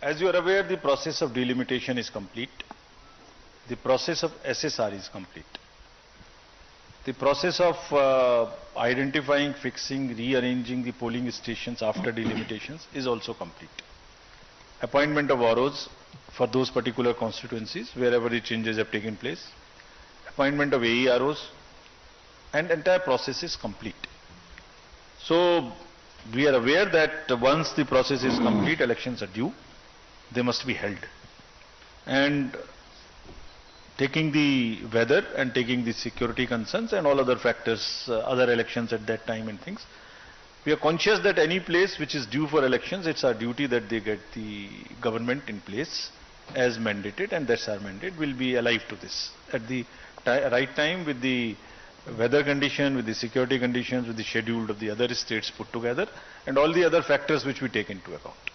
As you are aware, the process of delimitation is complete. The process of SSR is complete. The process of identifying, fixing, rearranging the polling stations after delimitations is also complete. Appointment of ROs for those particular constituencies wherever the changes have taken place. Appointment of AEROs, and entire process is complete. So we are aware that once the process is complete, elections are due. They must be held. And taking the weather and taking the security concerns and all other factors, other elections at that time and things, we are conscious that any place which is due for elections, it's our duty that they get the government in place as mandated, and that's our mandate. We'll be alive to this at the right time with the weather condition, with the security conditions, with the schedule of the other states put together, and all the other factors which we take into account.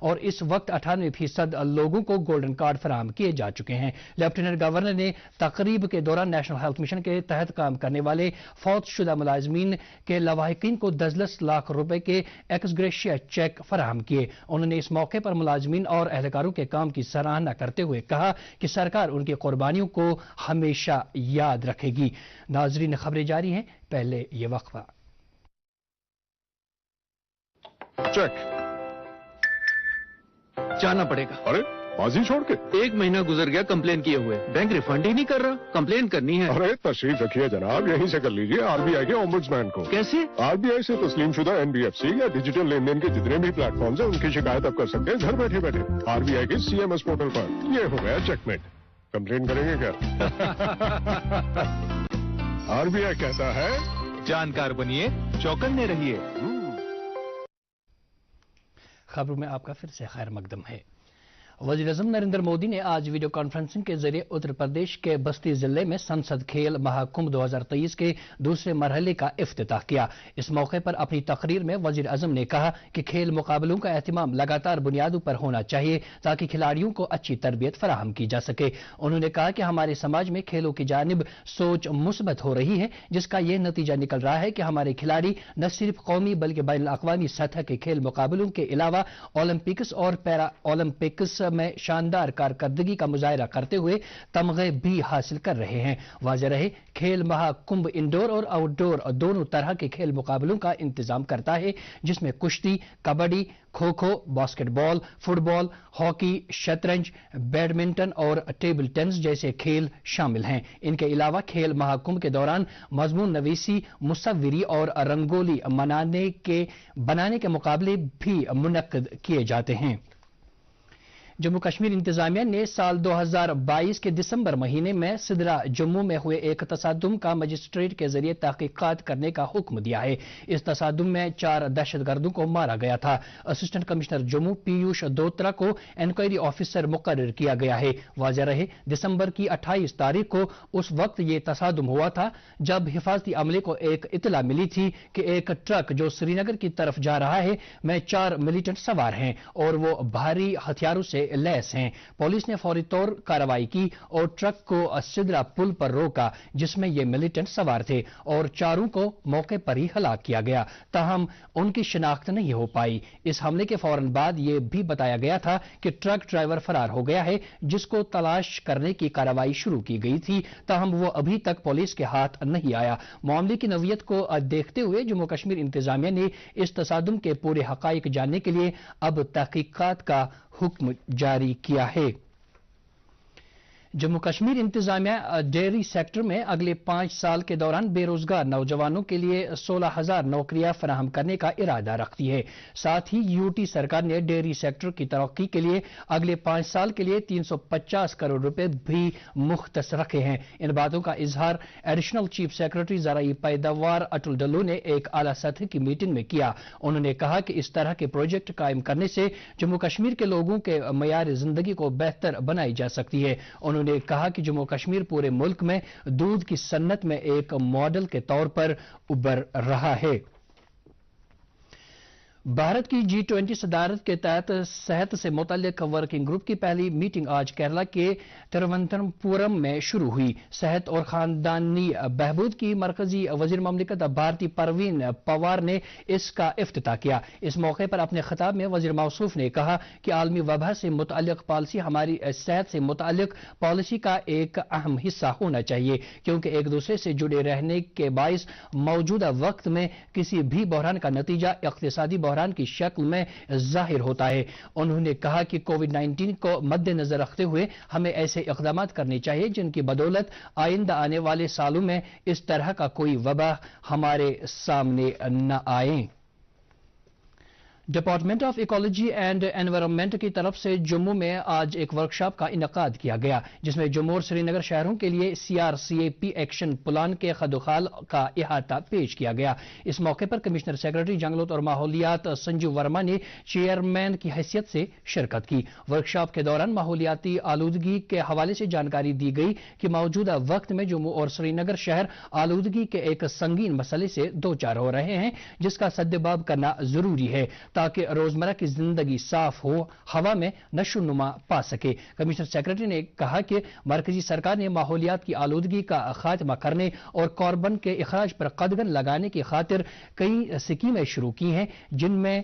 اور اس وقت 98% لوگوں کو golden card فراہم کیے جا چکے ہیں۔ Lieutenant governor نے تقریب کے دوران نیشنل ہیلتھ مشن کے تحت کام کرنے والے فوت شدہ ملازمین کے لواحقین کو 10 لاکھ روپے کے ایکس گریشیا چیک فراہم کیے۔ انہوں نے اس موقع پر ملازمین اور اہلکاروں کے کام کی سراہنا کرتے ہوئے کہا کہ سرکار ان کی قربانیوں کو ہمیشہ یاد رکھے گی۔ ناظرین، خبریں جاری ہیں، پہلے یہ وقفہ۔ چیک جانا پڑے گا۔ ارے بازی چھوڑ کے 1 مہینہ گزر گیا کمپلین کیے ہوئے، بینک ریفنڈ ہی نہیں کر رہا۔ کمپلین کرنی ہے۔ ارے تشریف رکھیے جناب، یہیں سے کر لیجیے RBI کے ombudsman کو۔ کیسے؟ RBI سے تسلیم شدہ NBFC یا ڈیجیٹل لین دین کے جتنے بھی پلیٹ فارمز ہیں ان کی شکایت آپ کر سکتے ہیں گھر بیٹھے بیٹھے RBI کے CMS پورٹل پر۔ یہ ہو گیا چیک میٹ۔ کمپلین کریں گے کیا؟ RBI کہتا ہے جانکار بنیے، چوکنے رہیے۔ خبروں میں آپ کا پھر سے خیر مقدم ہے۔ وزیر اعظم نریندر مودی نے آج ویڈیو کانفرنسنگ کے ذریعے اتر پردیش کے بستی ضلع میں سنسد کھیل مہاکمبھ 2023 کے دوسرے مرحلے کا افتتاح کیا۔ اس موقع پر اپنی تقریر میں وزیر اعظم نے کہا کہ کھیل مقابلوں کا اہتمام لگاتار بنیادوں پر ہونا چاہیے تاکہ کھلاڑیوں کو اچھی تربیت فراہم کی جا سکے۔ انہوں نے کہا کہ ہمارے سماج میں کھیلوں کی جانب سوچ مثبت ہو رہی ہے، جس کا یہ نتیجہ نکل رہا ہے کہ ہمارے کھلاڑی نہ صرف قومی بلکہ بین الاقوامی سطح کے کھیل مقابلوں کے علاوہ اولمپکس اور پیرا اولمپکس میں شاندار کارکردگی کا مظاہرہ کرتے ہوئے تمغے بھی حاصل کر رہے ہیں۔ واضح رہے، کھیل مہاکمبھ انڈور اور آؤٹ ڈور دونوں طرح کے کھیل مقابلوں کا انتظام کرتا ہے، جس میں کشتی، کبڈی، کھوکھو، باسکٹ بال، فٹ بال، ہاکی، شطرنج، بیڈمنٹن اور ٹیبل ٹینس جیسے کھیل شامل ہیں۔ ان کے علاوہ کھیل مہاکمبھ کے دوران مضمون نویسی، مصوری اور رنگولی بنانے کے مقابلے بھی منعقد کیے جاتے ہیں۔ جموں کشمیر انتظامیہ نے سال 2022 کے دسمبر مہینے میں سدرا جموں میں ہوئے ایک تصادم کا مجسٹریٹ کے ذریعے تحقیقات کرنے کا حکم دیا ہے۔ اس تصادم میں 4 دہشت گردوں کو مارا گیا تھا۔ اسسٹنٹ کمشنر جموں پیوش دوترا کو انکوائری آفیسر مقرر کیا گیا ہے۔ واضح رہے، دسمبر کی 28 تاریخ کو اس وقت یہ تصادم ہوا تھا جب حفاظتی عملے کو ایک اطلاع ملی تھی کہ ایک ٹرک جو سری نگر کی طرف جا رہا ہے میں 4 ملیٹنٹ سوار ہیں اور وہ بھاری ہتھیاروں سے لیس ہیں۔ پولیس نے فوری طور کارروائی کی اور ٹرک کو سدرا پل پر روکا جس میں یہ ملیٹنٹ سوار تھے اور 4 کو موقع پر ہی ہلاک کیا گیا، تاہم ان کی شناخت نہیں ہو پائی۔ اس حملے کے فوراً بعد یہ بھی بتایا گیا تھا کہ ٹرک ڈرائیور فرار ہو گیا ہے جس کو تلاش کرنے کی کارروائی شروع کی گئی تھی، تاہم وہ ابھی تک پولیس کے ہاتھ نہیں آیا۔ معاملے کی نوعیت کو دیکھتے ہوئے جموں کشمیر انتظامیہ نے اس تصادم کے پورے حقائق جاننے کے لیے اب تحقیقات کا حکم جاری کیا ہے۔ جموں کشمیر انتظامیہ ڈیری سیکٹر میں اگلے 5 سال کے دوران بے روزگار نوجوانوں کے لیے 16,000 نوکریاں فراہم کرنے کا ارادہ رکھتی ہے۔ ساتھ ہی UT سرکار نے ڈیری سیکٹر کی ترقی کے لیے اگلے 5 سال کے لیے 350 کروڑ روپے بھی مختص رکھے ہیں۔ ان باتوں کا اظہار ایڈیشنل چیف سیکرٹری زرعی پیداوار اٹل ڈلو نے ایک اعلیٰ سطح کی میٹنگ میں کیا۔ انہوں نے کہا کہ اس طرح کے پروجیکٹ قائم کرنے سے جموں کشمیر کے لوگوں کے معیار زندگی کو بہتر بنائی جا سکتی ہے۔ انہوں نے کہا کہ جموں کشمیر پورے ملک میں دودھ کی صنعت میں ایک ماڈل کے طور پر ابھر رہا ہے۔ بھارت کی G20 صدارت کے تحت صحت سے متعلق ورکنگ گروپ کی پہلی میٹنگ آج کیرلا کے ترووننتھاپورم میں شروع ہوئی۔ صحت اور خاندانی بہبود کی مرکزی وزیر مملکت بھارتی پروین پوار نے اس کا افتتاح کیا۔ اس موقع پر اپنے خطاب میں وزیر موصوف نے کہا کہ عالمی وبا سے متعلق پالیسی ہماری صحت سے متعلق پالیسی کا ایک اہم حصہ ہونا چاہیے، کیونکہ ایک دوسرے سے جڑے رہنے کے باعث موجودہ وقت میں کسی بھی بحران کا نتیجہ اقتصادی بحران کی شکل میں ظاہر ہوتا ہے۔ انہوں نے کہا کہ کووڈ-19 کو مد نظر رکھتے ہوئے ہمیں ایسے اقدامات کرنے چاہیے جن کی بدولت آئندہ آنے والے سالوں میں اس طرح کا کوئی وبا ہمارے سامنے نہ آئے۔ Department of ecology and environment کی طرف سے جموں میں آج ایک ورکشاپ کا انعقاد کیا گیا جس میں جموں اور سری نگر شہروں کے لیے CRCAP ایکشن پلان کے خدوخال کا احاطہ پیش کیا گیا۔ اس موقع پر کمشنر سیکرٹری جنگلات اور ماحولیات سنجیو ورما نے چیئرمین کی حیثیت سے شرکت کی۔ ورکشاپ کے دوران ماحولیاتی آلودگی کے حوالے سے جانکاری دی گئی کہ موجودہ وقت میں جموں اور سری نگر شہر آلودگی کے ایک سنگین مسئلے سے دوچار ہو رہے ہیں جس کا سدباب کرنا ضروری ہے تاکہ روزمرہ کی زندگی صاف ہو ہوا میں نشو نما پا سکے۔ کمشنر سیکرٹری نے کہا کہ مرکزی سرکار نے ماحولیات کی آلودگی کا خاتمہ کرنے اور کاربن کے اخراج پر قدغن لگانے کی خاطر کئی اسکیمیں شروع کی ہیں، جن میں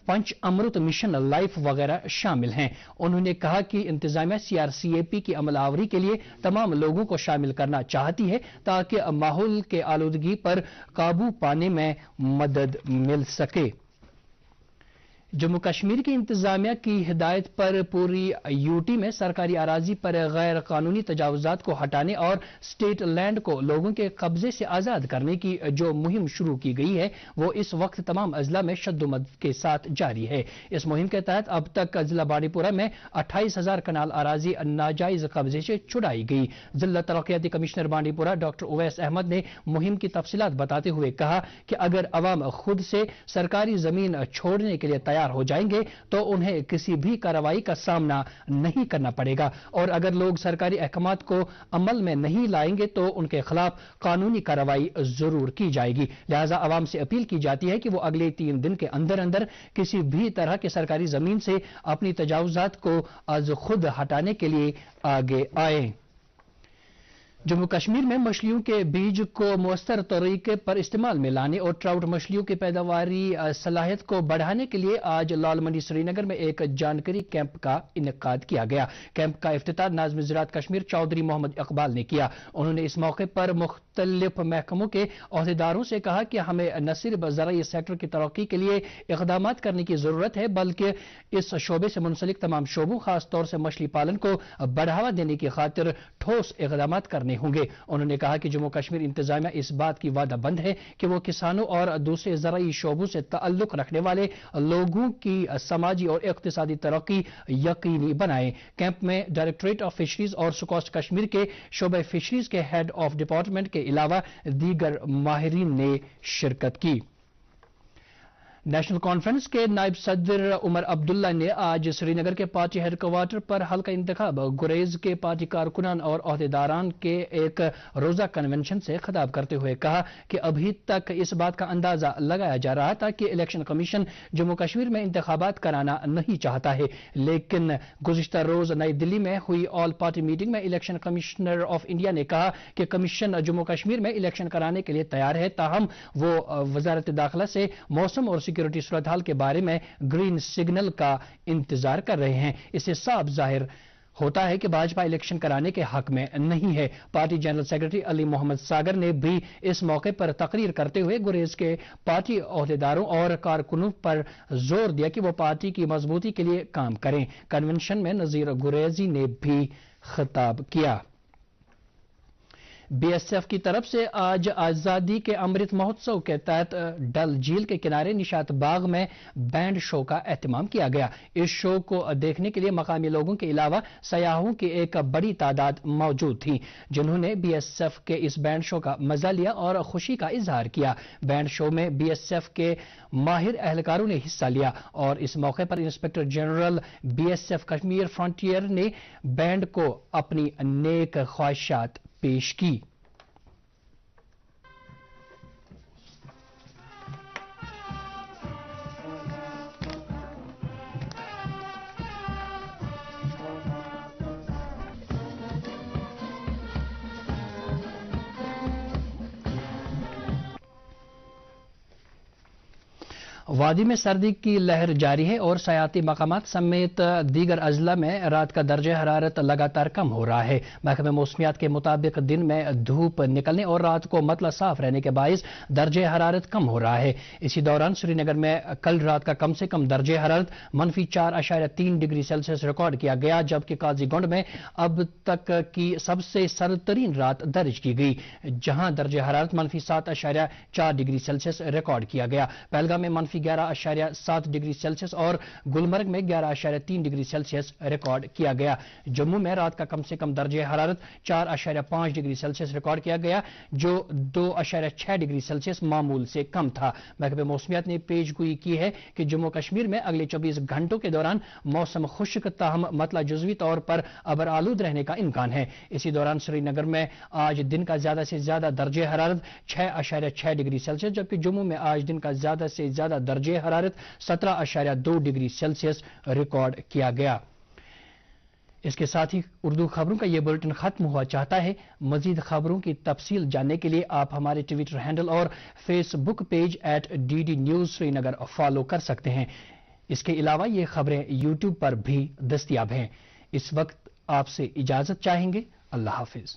پنچ امرت مشن لائف وغیرہ شامل ہیں۔ انہوں نے کہا کہ انتظامیہ CRCAP کی عمل آوری کے لیے تمام لوگوں کو شامل کرنا چاہتی ہے تاکہ ماحول کے آلودگی پر قابو پانے میں مدد مل سکے۔ جموں کشمیر کی انتظامیہ کی ہدایت پر پوری UT میں سرکاری اراضی پر غیر قانونی تجاوزات کو ہٹانے اور اسٹیٹ لینڈ کو لوگوں کے قبضے سے آزاد کرنے کی جو مہم شروع کی گئی ہے وہ اس وقت تمام اضلاع میں شدومد کے ساتھ جاری ہے۔ اس مہم کے تحت اب تک ضلع بانڈی پورہ میں 28,000 کنال اراضی ناجائز قبضے سے چھڑائی گئی۔ ضلع ترقیاتی کمشنر بانڈی پورہ ڈاکٹر اویس احمد نے مہم کی تفصیلات بتاتے ہوئے کہا کہ اگر عوام خود سے سرکاری زمین چھوڑنے کے لیے تیار ہو جائیں گے تو انہیں کسی بھی کارروائی کا سامنا نہیں کرنا پڑے گا، اور اگر لوگ سرکاری احکامات کو عمل میں نہیں لائیں گے تو ان کے خلاف قانونی کارروائی ضرور کی جائے گی۔ لہذا عوام سے اپیل کی جاتی ہے کہ وہ اگلے 3 دن کے اندر کسی بھی طرح کے سرکاری زمین سے اپنی تجاوزات کو از خود ہٹانے کے لیے آگے آئیں۔ جموں کشمیر میں مچھلیوں کے بیج کو مؤثر طریقے پر استعمال میں لانے اور ٹراؤٹ مچھلیوں کی پیداواری صلاحیت کو بڑھانے کے لیے آج لال منڈی سری نگر میں ایک جانکاری کیمپ کا انعقاد کیا گیا۔ کیمپ کا افتتاح ناظم زراعت کشمیر چودھری محمد اقبال نے کیا۔ انہوں نے اس موقع پر مختلف محکموں کے عہدیداروں سے کہا کہ ہمیں نہ صرف زرعی سیکٹر کی ترقی کے لیے اقدامات کرنے کی ضرورت ہے بلکہ اس شعبے سے منسلک تمام شعبوں خاص طور سے مچھلی پالن کو بڑھاوا دینے کی خاطر ٹھوس اقدامات کرنے ہوں گے۔ انہوں نے کہا کہ جموں کشمیر انتظامیہ اس بات کی وعدہ بند ہے کہ وہ کسانوں اور دوسرے زرعی شعبوں سے تعلق رکھنے والے لوگوں کی سماجی اور اقتصادی ترقی یقینی بنائے۔ کیمپ میں ڈائریکٹوریٹ آف فشریز اور سکوسٹ کشمیر کے شعبہ فشریز کے ہیڈ آف ڈپارٹمنٹ کے علاوہ دیگر ماہرین نے شرکت کی۔ نیشنل کانفرنس کے نائب صدر عمر عبداللہ نے آج سری نگر کے پارٹی ہیڈ کوارٹر پر حلقہ انتخاب گریز کے پارٹی کارکنان اور عہدیداران کے ایک روزہ کنونشن سے خطاب کرتے ہوئے کہا کہ ابھی تک اس بات کا اندازہ لگایا جا رہا تھا کہ الیکشن کمیشن جموں کشمیر میں انتخابات کرانا نہیں چاہتا ہے، لیکن گزشتہ روز نئی دلی میں ہوئی آل پارٹی میٹنگ میں الیکشن کمشنر آف انڈیا نے کہا کہ کمیشن جموں کشمیر میں الیکشن کرانے کے لیے تیار ہے، تاہم وہ وزارت داخلہ سے موسم اور سیکورٹی صورتحال کے بارے میں گرین سگنل کا انتظار کر رہے ہیں۔ اس سے صاف ظاہر ہوتا ہے کہ بھاجپا الیکشن کرانے کے حق میں نہیں ہے۔ پارٹی جنرل سیکرٹری علی محمد ساگر نے بھی اس موقع پر تقریر کرتے ہوئے گریز کے پارٹی عہدیداروں اور کارکنوں پر زور دیا کہ وہ پارٹی کی مضبوطی کے لیے کام کریں۔ کنونشن میں نذیر گریزی نے بھی خطاب کیا۔ BSF کی طرف سے آج آزادی کے امرت مہوتسو کے تحت ڈل جھیل کے کنارے نشاط باغ میں بینڈ شو کا اہتمام کیا گیا۔ اس شو کو دیکھنے کے لیے مقامی لوگوں کے علاوہ سیاحوں کی ایک بڑی تعداد موجود تھی، جنہوں نے BSF کے اس بینڈ شو کا مزہ لیا اور خوشی کا اظہار کیا۔ بینڈ شو میں BSF کے ماہر اہلکاروں نے حصہ لیا اور اس موقع پر inspector general BSF Kashmir frontier نے بینڈ کو اپنی نیک خواہشات پیش کی۔ وادی میں سردی کی لہر جاری ہے اور سیاحتی مقامات سمیت دیگر اضلاع میں رات کا درجہ حرارت لگاتار کم ہو رہا ہے۔ محکمہ موسمیات کے مطابق دن میں دھوپ نکلنے اور رات کو مطلع صاف رہنے کے باعث درجہ حرارت کم ہو رہا ہے۔ اسی دوران سری نگر میں کل رات کا کم سے کم درجہ حرارت -4.3 ڈگری سیلسیس ریکارڈ کیا گیا، جبکہ قاضی گنڈ میں اب تک کی سب سے سرد ترین رات درج کی گئی، جہاں درجہ حرارت -7.4 ڈگری سیلسیس ریکارڈ کیا گیا۔ پہلگام میں -11.7 ڈگری سیلسیس اور گلمرگ میں 11.3 ڈگری سیلسیس ریکارڈ کیا گیا۔ جموں میں رات کا کم سے کم درجہ حرارت 4.5 ڈگری سیلسیس ریکارڈ کیا گیا، جو 2.6 ڈگری سیلسیس معمول سے کم تھا۔ محکمہ موسمیات نے پیش گوئی کی ہے کہ جموں کشمیر میں اگلے 24 گھنٹوں کے دوران موسم خشک تاہم مطلع جزوی طور پر ابر آلود رہنے کا امکان ہے۔ اسی دوران سری نگر میں آج دن کا زیادہ سے زیادہ درجہ حرارت 6.6 ڈگری سیلسیس، جبکہ جموں میں آج دن کا زیادہ سے زیادہ درجہ حرارت 17.2 ڈگری سیلسیس ریکارڈ کیا گیا۔ اس کے ساتھ ہی اردو خبروں کا یہ بلٹن ختم ہوا چاہتا ہے۔ مزید خبروں کی تفصیل جاننے کے لیے آپ ہمارے ٹویٹر ہینڈل اور Facebook page @DD News Srinagar follow کر سکتے ہیں۔ اس کے علاوہ یہ خبریں یوٹیوب پر بھی دستیاب ہیں۔ اس وقت آپ سے اجازت چاہیں گے۔ اللہ حافظ۔